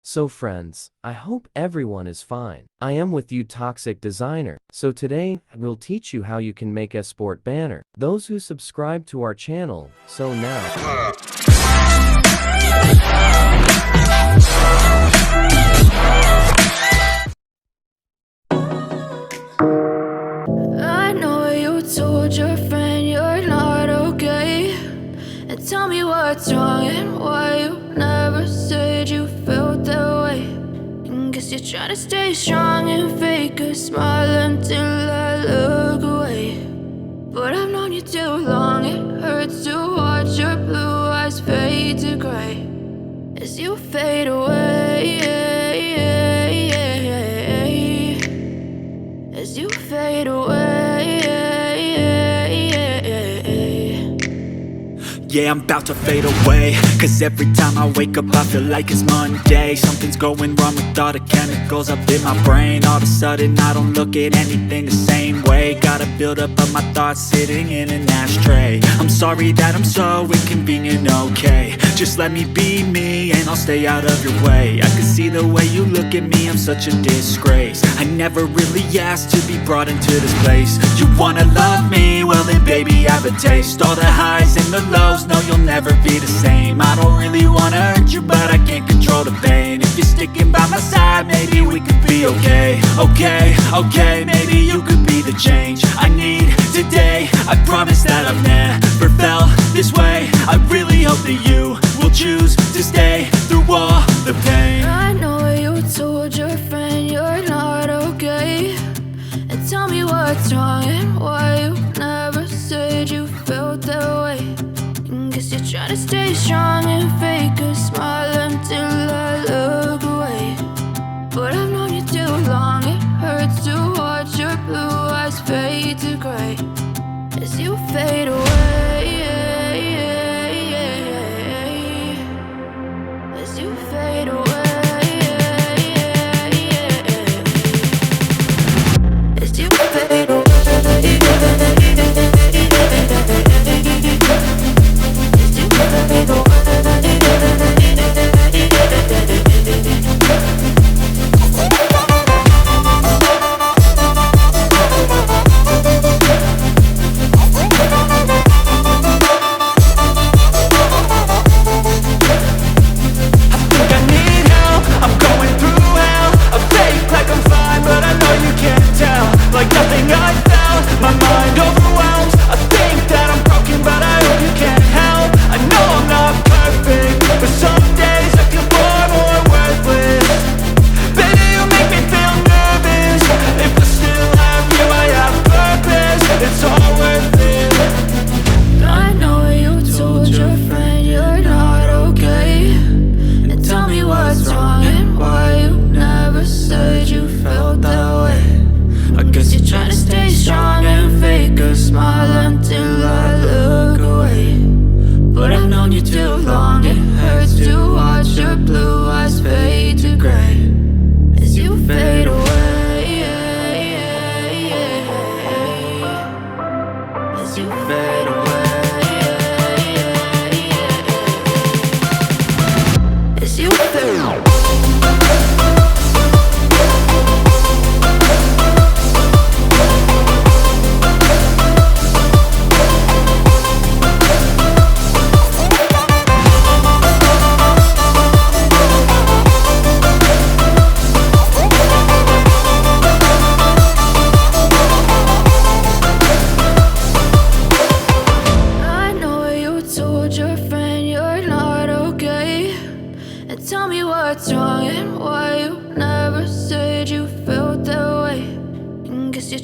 So friends, I hope everyone is fine. I am with you Toxic Designer. So today, we'll teach you how you can make Esport banner. Those who subscribe to our channel, so now. I know you told your friend you're not okay, and tell me what's wrong and why you never said you felt that way. And guess you're trying to stay strong and fake a smile until I look away. But I've known you too long, it hurts to watch your blue eyes fade to gray as you fade away, as you fade away. Yeah, I'm about to fade away, cause every time I wake up I feel like it's Monday. Something's going wrong with all the chemicals up in my brain. All of a sudden I don't look at anything the same way. Gotta build up of my thoughts sitting in an ashtray. I'm sorry that I'm so inconvenient, okay. Just let me be me and I'll stay out of your way. I can see the way you look at me, I'm such a disgrace. I never really asked to be brought into this place. You wanna love me? Well then baby I have a taste. All the highs and the lows, no you'll never be the same. I don't really wanna hurt you but I can't control the pain. If you're sticking by my side maybe we could be okay. Okay, maybe you could be the change I need today. I promise that I've never felt this way. I really hope that you will choose to stay through all the pain. I know you told your friend you're not okay, and tell me what's wrong and why you never said you felt that way. And guess you're trying to stay strong and fake a smile until I look away. But I've known you too long, it hurts to watch your blue eyes fade to gray as you fade away, as you fade away, as you fade away.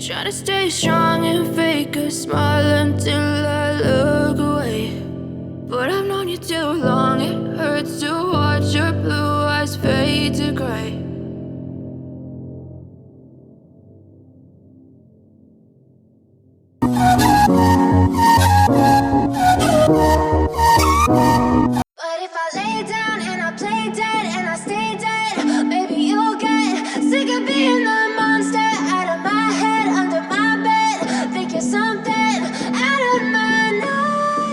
Try to stay strong and fake a smile until I look away. But I've known you too long, it hurts to watch your blue eyes fade to gray. But if I lay down and I play dead and I stay dead, maybe you'll get sick of being the monster out of my head, under my bed. Think you're something out of my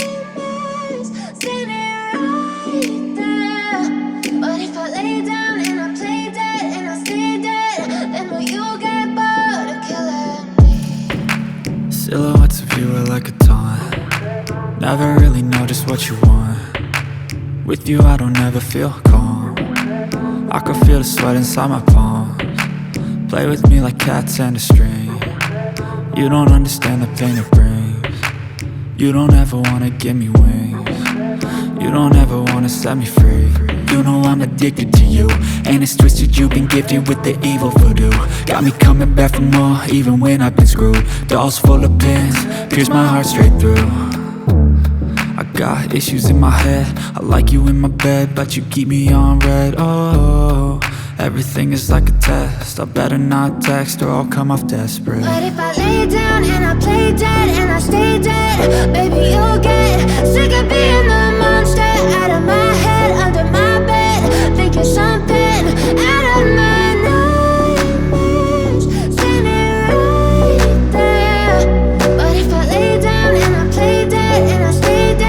nightmares, sitting right there. But if I lay down and I Never really know just what you want. With you I don't ever feel calm. I can feel the sweat inside my palms. Play with me like cats and a string. You don't understand the pain it brings. You don't ever wanna give me wings. You don't ever wanna set me free. You know I'm addicted to you, and it's twisted, you've been gifted with the evil voodoo. Got me coming back for more, even when I've been screwed. Dolls full of pins, pierce my heart straight through. I got issues in my head, I like you in my bed, but you keep me on red. Oh, everything is like a test, I better not text or I'll come off desperate. But if I lay down and I play dead and I stay dead, baby you'll get sick of being the monster out of my head, under my bed. Think you're something out of my nightmares, standing right there. But if I lay down and I play dead and I stay dead,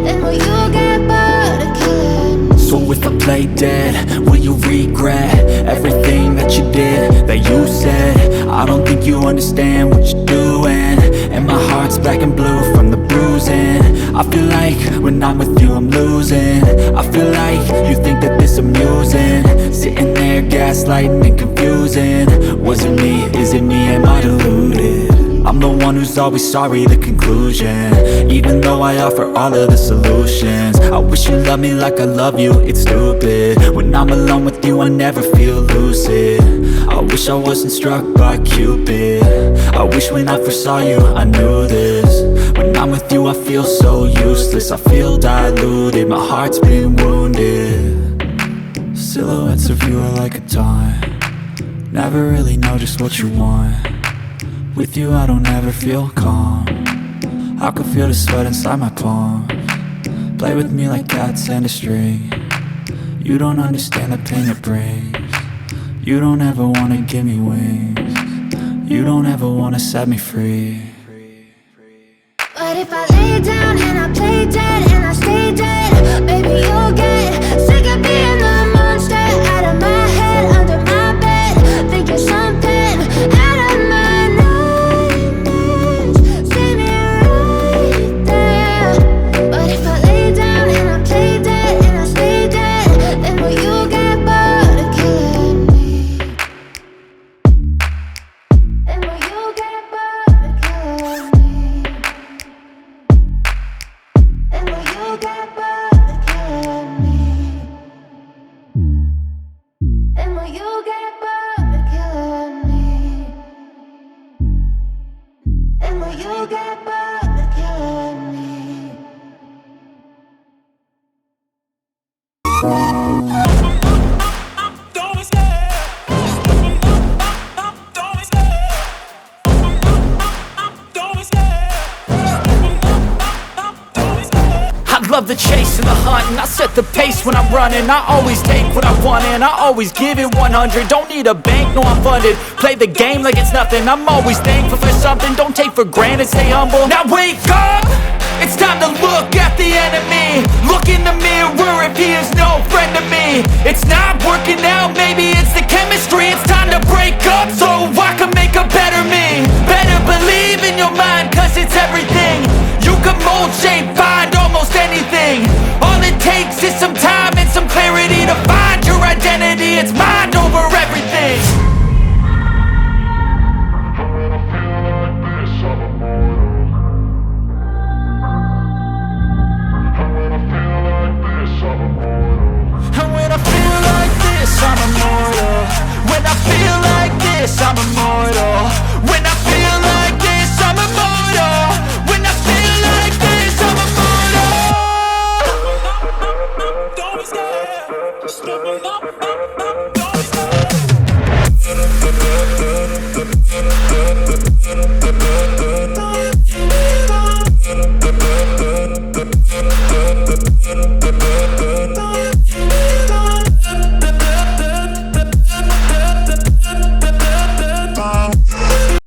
then will you get bored of killing me? So if I play dead, will you regret everything that you did, that you said? I don't think you understand what you're doing, and my heart's black and blue from the bruising. I feel like when I'm with you I'm losing. I feel like you think that this amusing, sitting there gaslighting and confusing. Was it me? Is it me? Am I deluded? I'm the one who's always sorry, the conclusion, even though I offer all of the solutions. I wish you loved me like I love you, it's stupid. When I'm alone with you I never feel lucid. I wish I wasn't struck by Cupid. I wish when I first saw you I knew this. When I'm with you I feel so useless, I feel diluted, my heart's been wounded. Silhouettes of you are like a taunt, never really know just what you want. With you I don't ever feel calm, I can feel the sweat inside my palms. Play with me like cats and a string. You don't understand the pain it brings. You don't ever wanna give me wings. You don't ever wanna set me free. But if I lay down and I play dead and I stay dead, baby you'll get sick of being the monster out of my head, under my bed. Think you're something out of my nightmares, standing right there. But if I lay down and I play dead and I stay dead, then will you get bored of killing me? Then will you get bored of killing me? And will you get bored of killing me? And will you get bored of killing me? And will you get bored of killing me? I love the chase and the hunt, and I set the pace when I'm running. I always take what I want and I always give it 100. Don't need a bank, no I'm funded. Play the game like it's nothing, I'm always thankful for something. Don't take for granted, stay humble. Now wake up, it's time to look at the enemy. Look in the mirror if he is no friend to me. It's not working out, maybe